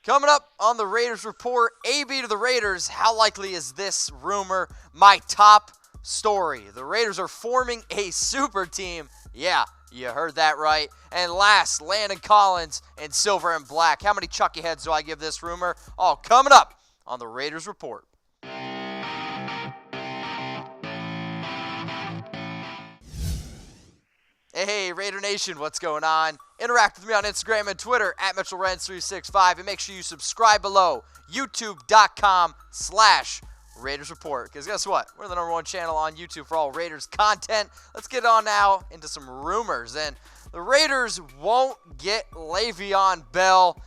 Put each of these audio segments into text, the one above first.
Coming up on the Raiders Report, AB to the Raiders. How likely is this rumor? My top story. The Raiders are forming a super team. Yeah, you heard that right. And last, Landon Collins in silver and black. How many Chucky heads do I give this rumor? All coming up on the Raiders Report. Hey, Raider Nation, what's going on? Interact with me on Instagram and Twitter at Mitchell Renz 365, and make sure you subscribe below, youtube.com/Raiders Report. Because guess what? We're the #1 channel on YouTube for all Raiders content. Let's get on now into some rumors. And the Raiders won't get Le'Veon Bell.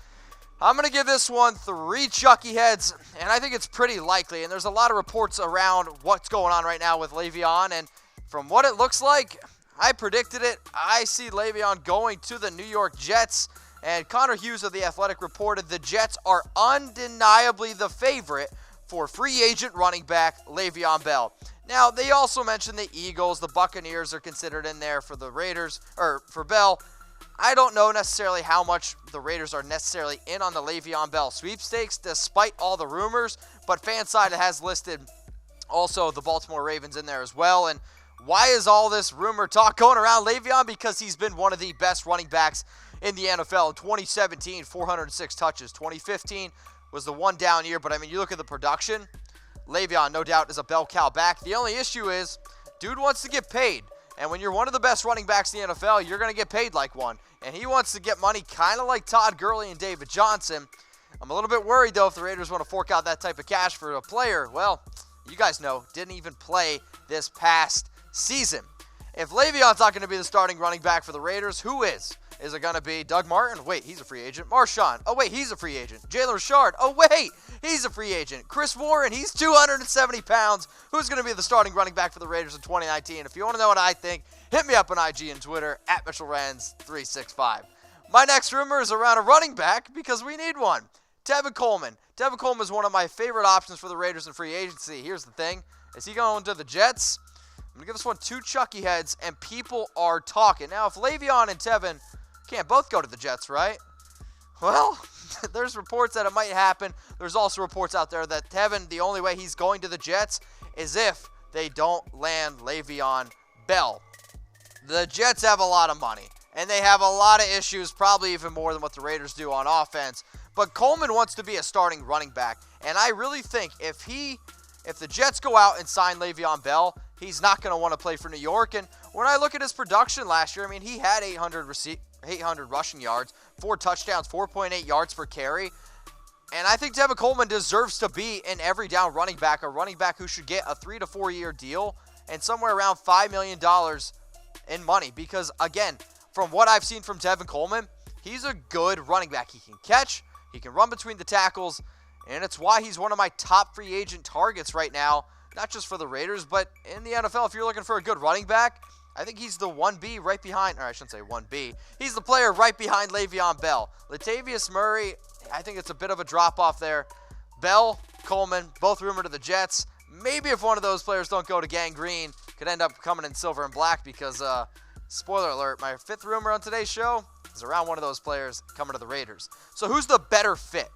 I'm going to give this one 3 Chucky heads, and I think it's pretty likely. And there's a lot of reports around what's going on right now with Le'Veon, and from what it looks like, I predicted it. I see Le'Veon going to the New York Jets, and Connor Hughes of The Athletic reported the Jets are undeniably the favorite for free agent running back Le'Veon Bell. Now, they also mentioned the Eagles, the Buccaneers are considered in there for the Raiders, or for Bell. I don't know necessarily how much the Raiders are necessarily in on the Le'Veon Bell sweepstakes, despite all the rumors, but FanSide has listed also the Baltimore Ravens in there as well. And why is all this rumor talk going around Le'Veon? Because he's been one of the best running backs in the NFL. In 2017, 406 touches. 2015 was the one down year, but I mean, you look at the production, Le'Veon, no doubt, is a bell cow back. The only issue is, dude wants to get paid. And when you're one of the best running backs in the NFL, you're going to get paid like one. And he wants to get money kind of like Todd Gurley and David Johnson. I'm a little bit worried, though, if the Raiders want to fork out that type of cash for a player. Well, you guys know, didn't even play this past season. If Le'Veon's not going to be the starting running back for the Raiders, who is? Is it going to be Doug Martin? Wait, he's a free agent. Marshawn? Oh, wait, he's a free agent. Jalen Richard? Oh, wait, he's a free agent. Chris Warren? He's 270 pounds. Who's going to be the starting running back for the Raiders in 2019? If you want to know what I think, hit me up on IG and Twitter at Mitchell Renz 365. My next rumor is around a running back because we need one. Tevin Coleman. Tevin Coleman is one of my favorite options for the Raiders in free agency. Here's the thing. Is he going to the Jets? I'm going to give this one 2 Chucky heads, and people are talking. Now, if Le'Veon and Tevin can't both go to the Jets, right? Well, there's reports that it might happen. There's also reports out there that Tevin, the only way he's going to the Jets is if they don't land Le'Veon Bell. The Jets have a lot of money, and they have a lot of issues, probably even more than what the Raiders do on offense. But Coleman wants to be a starting running back, and I really think if the Jets go out and sign Le'Veon Bell, he's not going to want to play for New York. And when I look at his production last year, I mean, he had 800 rushing yards, 4 touchdowns, 4.8 yards per carry. And I think Tevin Coleman deserves to be an every down running back, a running back who should get a 3 to 4 year deal and somewhere around $5 million in money. Because, again, from what I've seen from Tevin Coleman, he's a good running back. He can catch, he can run between the tackles, and it's why he's one of my top free agent targets right now, not just for the Raiders, but in the NFL. If you're looking for a good running back, I think he's the 1B right behind, or I shouldn't say 1B. He's the player right behind Le'Veon Bell. Latavius Murray, I think it's a bit of a drop-off there. Bell, Coleman, both rumored to the Jets. Maybe if one of those players don't go to gangrene, could end up coming in silver and black because, spoiler alert, my 5th rumor on today's show is around one of those players coming to the Raiders. So who's the better fit?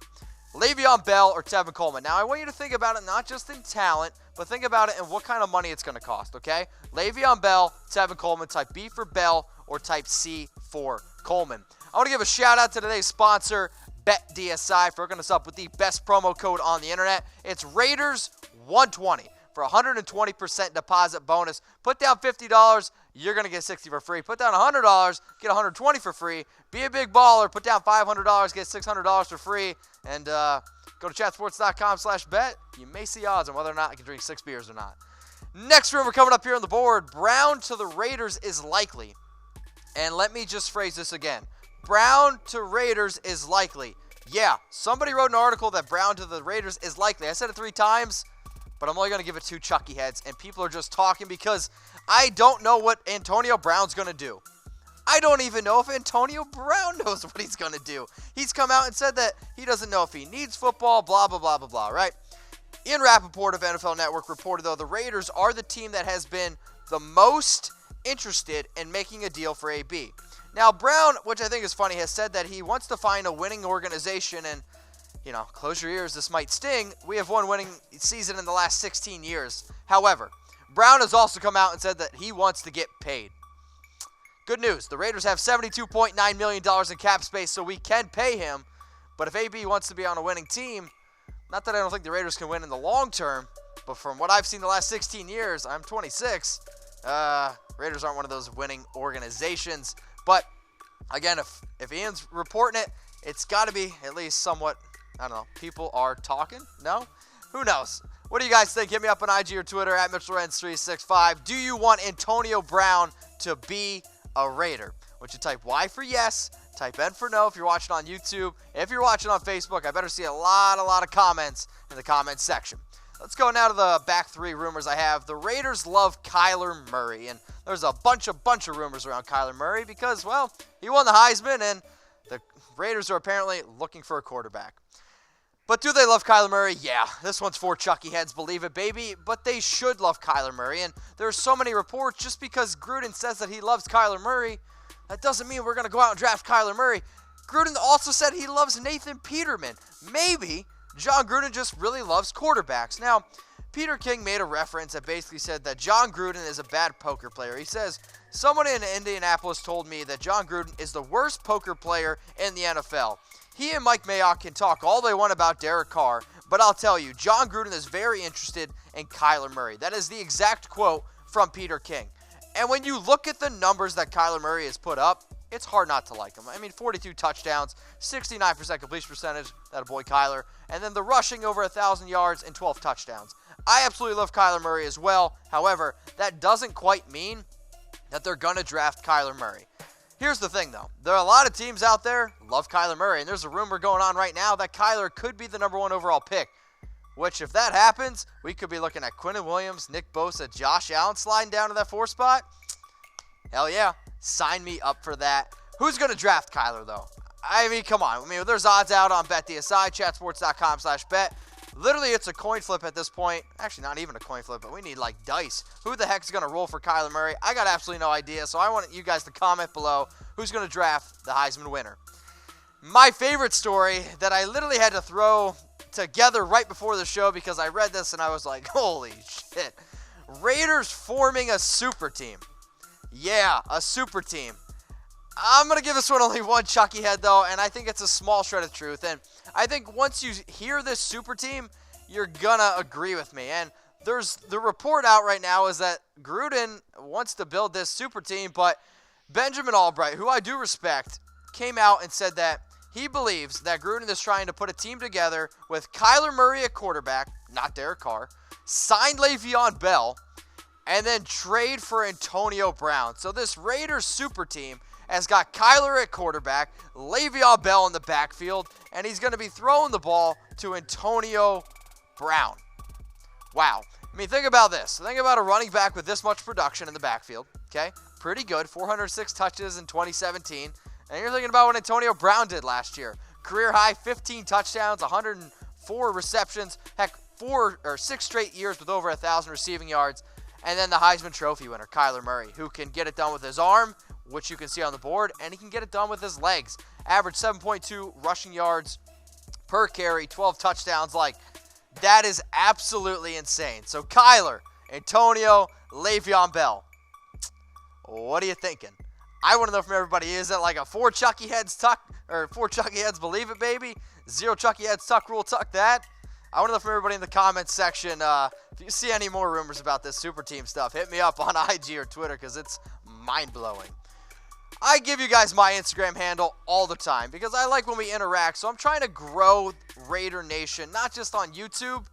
Le'Veon Bell or Tevin Coleman? Now, I want you to think about it not just in talent, but think about it in what kind of money it's going to cost, okay? Le'Veon Bell, Tevin Coleman, type B for Bell, or type C for Coleman. I want to give a shout-out to today's sponsor, BetDSI, for hooking us up with the best promo code on the internet. It's Raiders120 for a 120% deposit bonus. Put down $50, you're going to get $60 for free. Put down $100, get $120 for free. Be a big baller. Put down $500, get $600 for free. And go to chatsports.com/bet. You may see odds on whether or not I can drink 6 beers or not. Next rumor coming up here on the board, Brown to the Raiders is likely. And let me just phrase this again. Brown to Raiders is likely. Yeah, somebody wrote an article that Brown to the Raiders is likely. I said it 3 times, but I'm only going to give it 2 Chucky heads. And people are just talking because I don't know what Antonio Brown's going to do. I don't even know if Antonio Brown knows what he's going to do. He's come out and said that he doesn't know if he needs football, blah, blah, blah, blah, blah, right? Ian Rappaport of NFL Network reported, though, the Raiders are the team that has been the most interested in making a deal for AB. Now, Brown, which I think is funny, has said that he wants to find a winning organization, and close your ears, this might sting. We have one winning season in the last 16 years. However, Brown has also come out and said that he wants to get paid. Good news. The Raiders have $72.9 million in cap space, so we can pay him. But if AB wants to be on a winning team, not that I don't think the Raiders can win in the long term, but from what I've seen the last 16 years, I'm 26, Raiders aren't one of those winning organizations. But, again, if Ian's reporting it, it's got to be at least somewhat, I don't know, people are talking? No? Who knows? What do you guys think? Hit me up on IG or Twitter at Mitchell Renz 365. Do you want Antonio Brown to be a Raider? Would you type Y for yes, type N for no if you're watching on YouTube. If you're watching on Facebook, I better see a lot of comments in the comments section. Let's go now to the back three rumors I have. The Raiders love Kyler Murray, and there's a bunch of rumors around Kyler Murray because, well, he won the Heisman, and the Raiders are apparently looking for a quarterback. But do they love Kyler Murray? Yeah, this one's for Chucky heads, believe it, baby. But they should love Kyler Murray, and there's so many reports. Just because Gruden says that he loves Kyler Murray, that doesn't mean we're going to go out and draft Kyler Murray. Gruden also said he loves Nathan Peterman. Maybe Jon Gruden just really loves quarterbacks. Now, Peter King made a reference that basically said that Jon Gruden is a bad poker player. He says, someone in Indianapolis told me that Jon Gruden is the worst poker player in the NFL. He and Mike Mayock can talk all they want about Derek Carr, but I'll tell you, Jon Gruden is very interested in Kyler Murray. That is the exact quote from Peter King. And when you look at the numbers that Kyler Murray has put up, it's hard not to like him. I mean, 42 touchdowns, 69% completion percentage, that boy Kyler, and then the rushing over 1,000 yards and 12 touchdowns. I absolutely love Kyler Murray as well. However, that doesn't quite mean that they're going to draft Kyler Murray. Here's the thing, though. There are a lot of teams out there love Kyler Murray, and there's a rumor going on right now that Kyler could be the number 1 overall pick, which, if that happens, we could be looking at Quinnen Williams, Nick Bosa, Josh Allen sliding down to that 4 spot. Hell yeah. Sign me up for that. Who's going to draft Kyler, though? I mean, come on. I mean, there's odds out on BetDSI, chatsports.com/bet. Literally, it's a coin flip at this point. Actually, not even a coin flip, but we need, like, dice. Who the heck is going to roll for Kyler Murray? I got absolutely no idea, so I want you guys to comment below who's going to draft the Heisman winner. My favorite story that I literally had to throw together right before the show because I read this and I was like, holy shit. Raiders forming a super team. Yeah, a super team. I'm going to give this one only one Chucky head, though, and I think it's a small shred of truth. And I think once you hear this super team, you're going to agree with me. And there's the report out right now is that Gruden wants to build this super team, but Benjamin Albright, who I do respect, came out and said that he believes that Gruden is trying to put a team together with Kyler Murray at quarterback, not Derek Carr, sign Le'Veon Bell, and then trade for Antonio Brown. So this Raiders super team has got Kyler at quarterback, Le'Veon Bell in the backfield, and he's going to be throwing the ball to Antonio Brown. Wow. I mean, think about this. Think about a running back with this much production in the backfield, okay? Pretty good. 406 touches in 2017. And you're thinking about what Antonio Brown did last year. Career high, 15 touchdowns, 104 receptions. Heck, 6 straight years with over 1,000 receiving yards. And then the Heisman Trophy winner, Kyler Murray, who can get it done with his arm, which you can see on the board, and he can get it done with his legs. Average 7.2 rushing yards per carry, 12 touchdowns. Like, that is absolutely insane. So Kyler, Antonio, Le'Veon Bell. What are you thinking? I want to know from everybody, is it like a 4 Chucky heads tuck, or 4 Chucky heads believe it, baby? 0 Chucky heads tuck rule, tuck that? I want to know from everybody in the comments section, if you see any more rumors about this super team stuff, hit me up on IG or Twitter because it's mind-blowing. I give you guys my Instagram handle all the time because I like when we interact, so I'm trying to grow Raider Nation, not just on YouTube,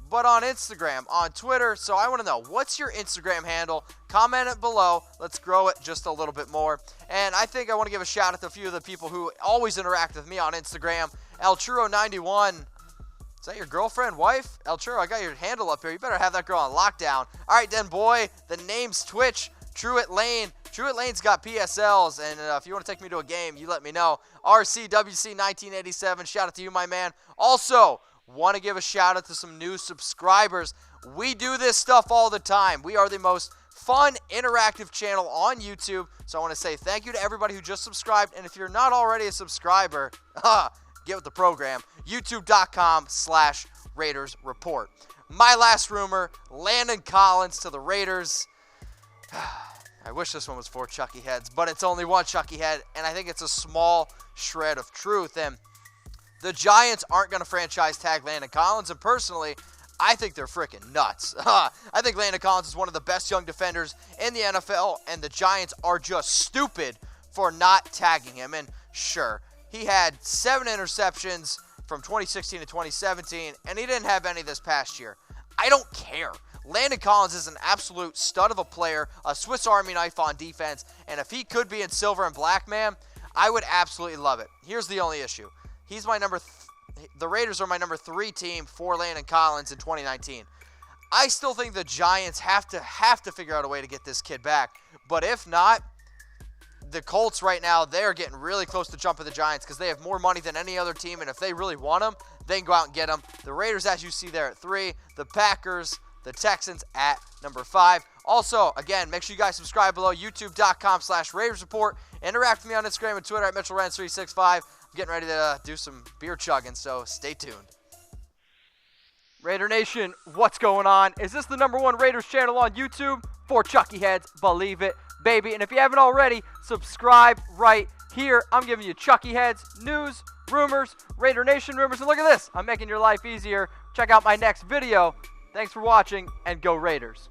but on Instagram, on Twitter. So I want to know, what's your Instagram handle? Comment it below. Let's grow it just a little bit more. And I think I want to give a shout out to a few of the people who always interact with me on Instagram. El Churro91. Is that your girlfriend, wife? El Churro, I got your handle up here. You better have that girl on lockdown. All right, then, boy. The name's Twitch. Truett Lane. Truett Lane's got PSLs, and if you want to take me to a game, you let me know. RCWC1987. Shout out to you, my man. Also, want to give a shout out to some new subscribers. We do this stuff all the time. We are the most fun, interactive channel on YouTube. So I want to say thank you to everybody who just subscribed. And if you're not already a subscriber, get with the program. YouTube.com/Raiders Report. My last rumor, Landon Collins to the Raiders. I wish this one was 4 Chucky heads, but it's only 1 Chucky head, and I think it's a small shred of truth. And the Giants aren't going to franchise tag Landon Collins, and personally, I think they're freaking nuts. I think Landon Collins is one of the best young defenders in the NFL, and the Giants are just stupid for not tagging him. And sure, he had 7 interceptions from 2016 to 2017, and he didn't have any this past year. I don't care. Landon Collins is an absolute stud of a player, a Swiss Army knife on defense, and if he could be in silver and black, man, I would absolutely love it. Here's the only issue. He's my the Raiders are my number 3 team for Landon Collins in 2019. I still think the Giants have to figure out a way to get this kid back. But if not, the Colts right now, they're getting really close to jumping the Giants because they have more money than any other team, and if they really want him, they can go out and get him. The Raiders, as you see there, at 3. The Packers, the Texans at number 5. Also, again, make sure you guys subscribe below, youtube.com/Raiders Report. Interact with me on Instagram and Twitter at Mitchell Renz 365. I'm getting ready to do some beer chugging, so stay tuned. Raider Nation, what's going on? Is this the #1 Raiders channel on YouTube? 4 Chucky heads, believe it, baby. And if you haven't already, subscribe right here. I'm giving you Chucky heads, news, rumors, Raider Nation rumors. And look at this, I'm making your life easier. Check out my next video. Thanks for watching, and go Raiders.